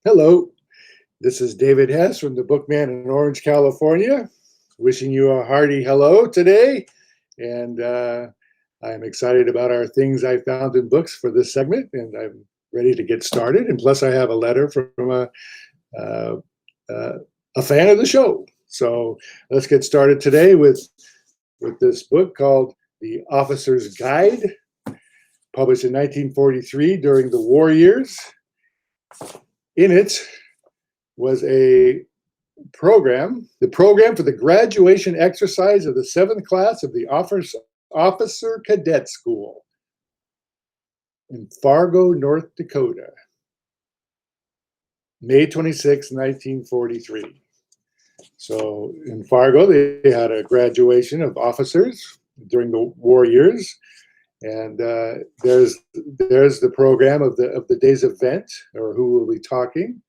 Hello, this is David Hess from the Bookman in Orange, California, wishing you a hearty hello today. And I'm excited about our things I found in books for this segment, and I'm ready to get started. And plus, I have a letter from a fan of the show. So let's get started today with this book called The Officer's Guide, published in 1943 during the war years. In it was a program, the program for the graduation exercise of the 7th class of the Officer Cadet School in Fargo, North Dakota, May 26, 1943. So in Fargo, they had a graduation of officers during the war years. And there's the program of the day's event, or who will be talking,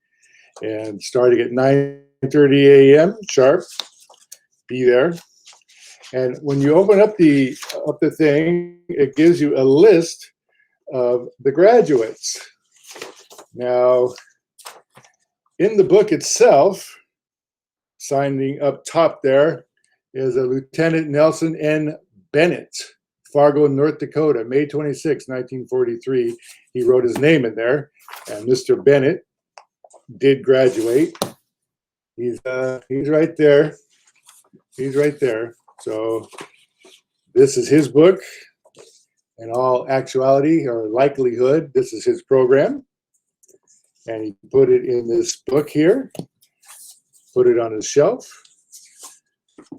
and starting at 9:30 a.m. sharp. Be there. And when you open up the thing, it gives you a list of the graduates. Now, in the book itself, signing up top there is a Lieutenant Nelson N. Bennett. Fargo, North Dakota, May 26, 1943. He wrote his name in there, and Mr. Bennett did graduate. He's right there. He's right there. So this is his book. In all actuality or likelihood, this is his program. And he put it in this book here, put it on his shelf,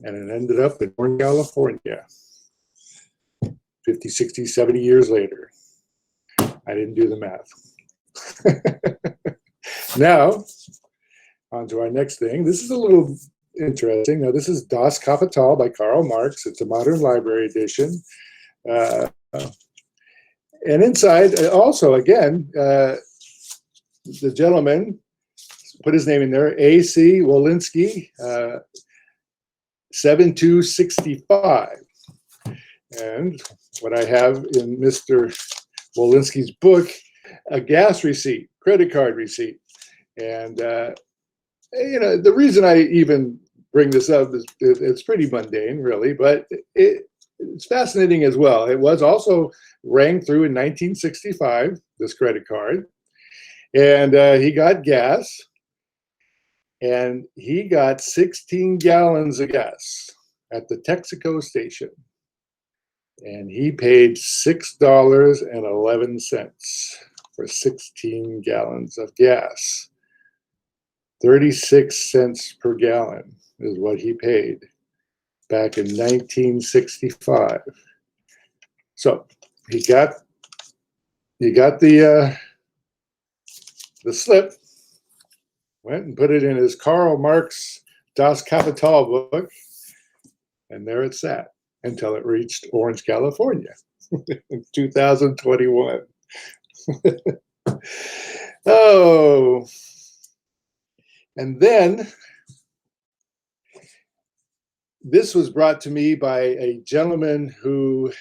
and it ended up in Orange, California. 50, 60, 70 years later. I didn't do the math. Now, on to our next thing. This is a little interesting. Now, this is Das Kapital by Karl Marx. It's a modern library edition. And inside, also, again, the gentleman put his name in there, A.C. Wolinski, 7265. And what I have in Mr. Wolinski's book, a gas receipt, credit card receipt. And, the reason I even bring this up is it's pretty mundane, really, but it's fascinating as well. It was also rang through in 1965, this credit card. And he got gas, and he got 16 gallons of gas at the Texaco station. And he paid $6.11 for 16 gallons of gas. 36 cents per gallon is what he paid back in 1965. So he got the slip, went and put it in his Karl Marx Das Kapital book, and there it sat until it reached Orange, California in 2021. Oh, and then this was brought to me by a gentleman who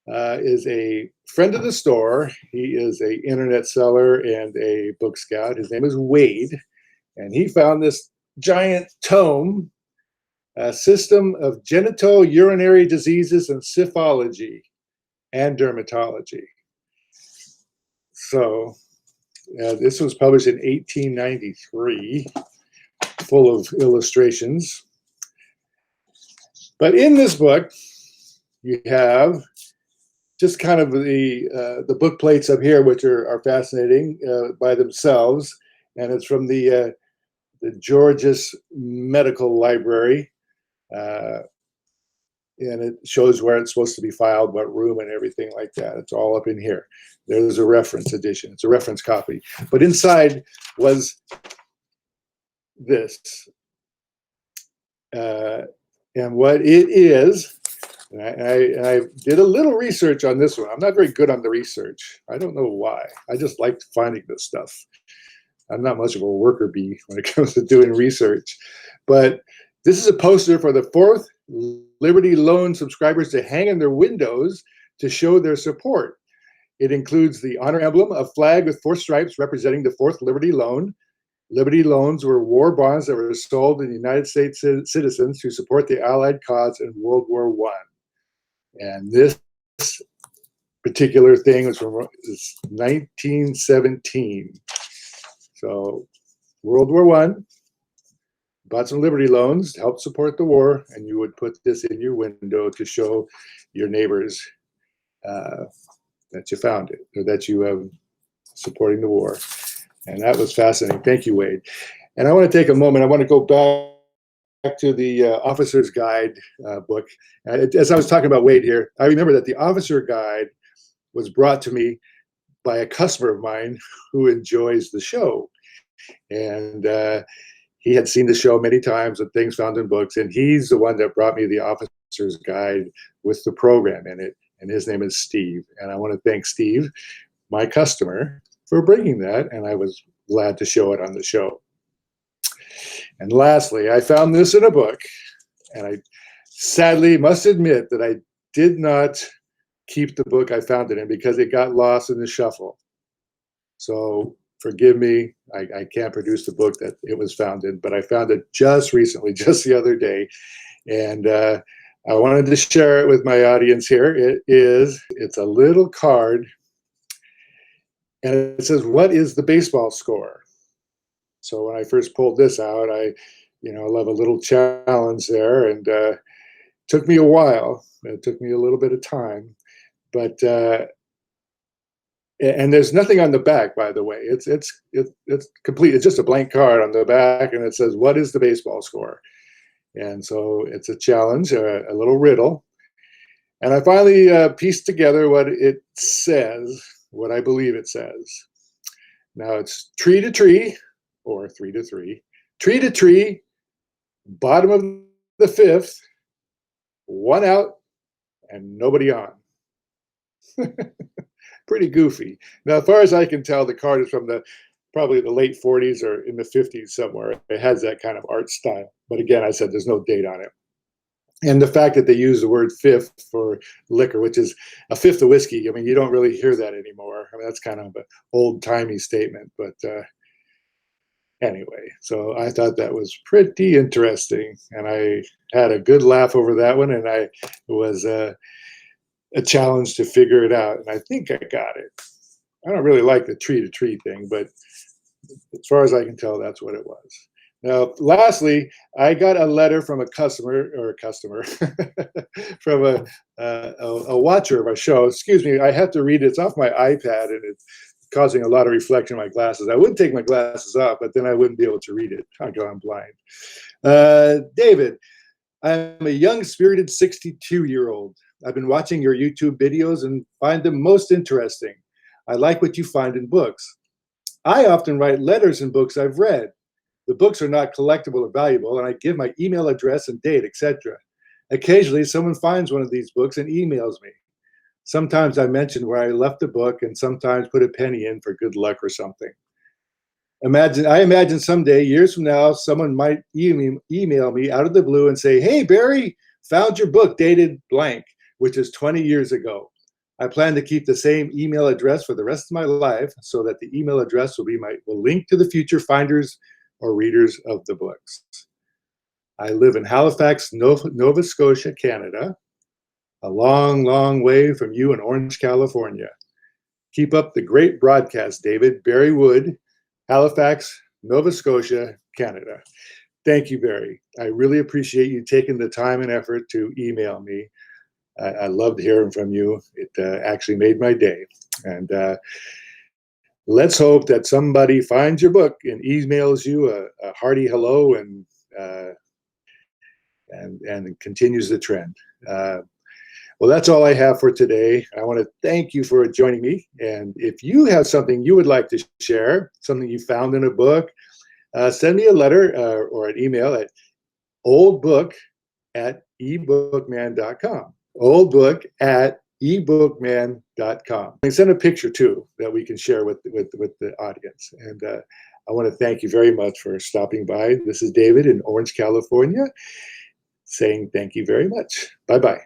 is a friend of the store. He is an internet seller and a book scout. His name is Wade, and he found this giant tome, a system of genitourinary diseases and physiology and dermatology. So this was published in 1893, full of illustrations. But in this book, you have just kind of the book plates up here, which are fascinating by themselves. And it's from the Georges Medical Library. And it shows where it's supposed to be filed, what room and everything like that. It's all up in here. There's a reference edition. It's a reference copy. But inside was this. And what it is, and I did a little research on this one. I'm not very good on the research. I don't know why. I just like finding this stuff. I'm not much of a worker bee when it comes to doing research. But this is a poster for the 4th Liberty Loan subscribers to hang in their windows to show their support. It includes the honor emblem, a flag with 4 stripes representing the 4th Liberty Loan, Liberty loans were war bonds that were sold to the United States citizens to support the Allied cause in World War I. And this particular thing was from 1917. So World War I, bought some Liberty loans, helped support the war, and you would put this in your window to show your neighbors that you found it, or that you have supporting the war. And that was fascinating. Thank you, Wade. And I want to take a moment. I want to go back to the Officer's Guide book. As I was talking about Wade here, I remember that the Officer Guide was brought to me by a customer of mine who enjoys the show. And he had seen the show many times and things found in books. And he's the one that brought me the Officer's Guide with the program in it. And his name is Steve. And I want to thank Steve, my customer, for bringing that. And I was glad to show it on the show. And lastly, I found this in a book, and I sadly must admit that I did not keep the book I found it in because it got lost in the shuffle. So forgive me, I can't produce the book that it was found in, but I found it just recently, just the other day. And I wanted to share it with my audience here. It's a little card, and it says, "What is the baseball score?" So when I first pulled this out, I love a little challenge there, and took me a while. It took me a little bit of time, but and there's nothing on the back, by the way. It's complete. It's just a blank card on the back, and it says, "What is the baseball score?" And so it's a challenge, a little riddle. And I finally pieced together what it says, what I believe it says. Now it's tree to tree, or 3 to 3, tree to tree, bottom of the 5th, 1 out, and nobody on. Pretty goofy. Now, as far as I can tell, the card is from probably the late 40s or in the 50s somewhere. It has that kind of art style. But again, I said there's no date on it. And the fact that they use the word fifth for liquor, which is a fifth of whiskey, I mean, you don't really hear that anymore. I mean, that's kind of an old-timey statement. But anyway, so I thought that was pretty interesting. And I had a good laugh over that one. And it was a challenge to figure it out. And I think I got it. I don't really like the tree-to-tree thing, but as far as I can tell, that's what it was. Now, lastly, I got a letter from a customer from a watcher of our show. Excuse me, I have to read it. It's off my iPad, and it's causing a lot of reflection in my glasses. I would take my glasses off, but then I wouldn't be able to read it. I'm blind. David, I'm a young, spirited 62-year-old. I've been watching your YouTube videos and find them most interesting. I like what you find in books. I often write letters in books I've read. The books are not collectible or valuable, and I give my email address and date, etc. Occasionally, someone finds one of these books and emails me. Sometimes I mention where I left the book, and sometimes put a penny in for good luck or something. I imagine someday, years from now, someone might email me out of the blue and say, "Hey, Barry, found your book dated blank," which is 20 years ago. I plan to keep the same email address for the rest of my life so that the email address will link to the future finders or readers of the books. I live in Halifax, Nova Scotia, Canada, a long, long way from you in Orange, California. Keep up the great broadcast, David. Barry Wood, Halifax, Nova Scotia, Canada. Thank you, Barry. I really appreciate you taking the time and effort to email me. I loved hearing from you. It actually made my day. And let's hope that somebody finds your book and emails you a hearty hello and continues the trend. Well, that's all I have for today. I want to thank you for joining me. And if you have something you would like to share, something you found in a book, send me a letter or an email at oldbook@ebookman.com. oldbook@ebookman.com. And send a picture too that we can share with the audience. And I want to thank you very much for stopping by. This is David in Orange, California, saying thank you very much. Bye-bye.